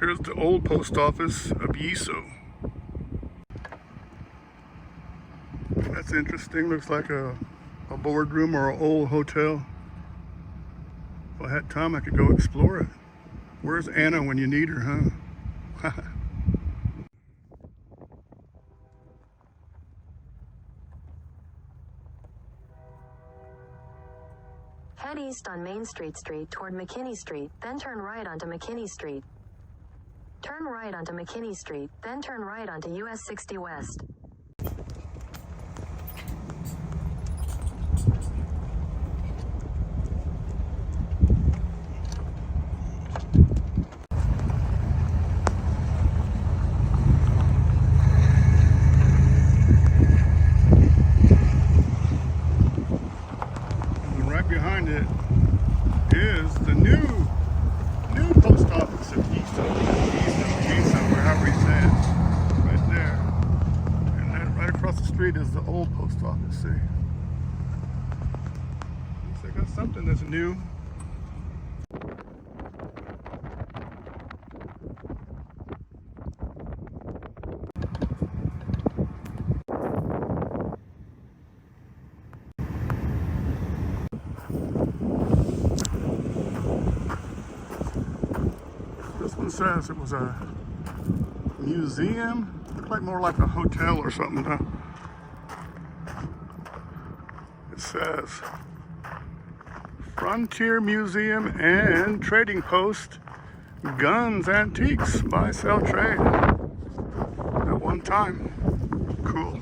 Here's the old post office of Yeso. That's interesting. Looks like a boardroom or an old hotel. If I had time, I could go explore it. Where's Anna when you need her, huh? Head east on Main Street toward McKinney Street, then turn right onto McKinney Street. Turn right onto McKinney Street, then turn right onto US 60 West. Behind it is the new post office of Yeso, wherever you say it, right there. And then right across the street is the old post office. See, looks like that's something that's new. Says it was a museum. Looked like more like a hotel or something, huh? It says Frontier Museum and Trading Post, Guns, Antiques, Buy, Sell, Trade. At one time. Cool.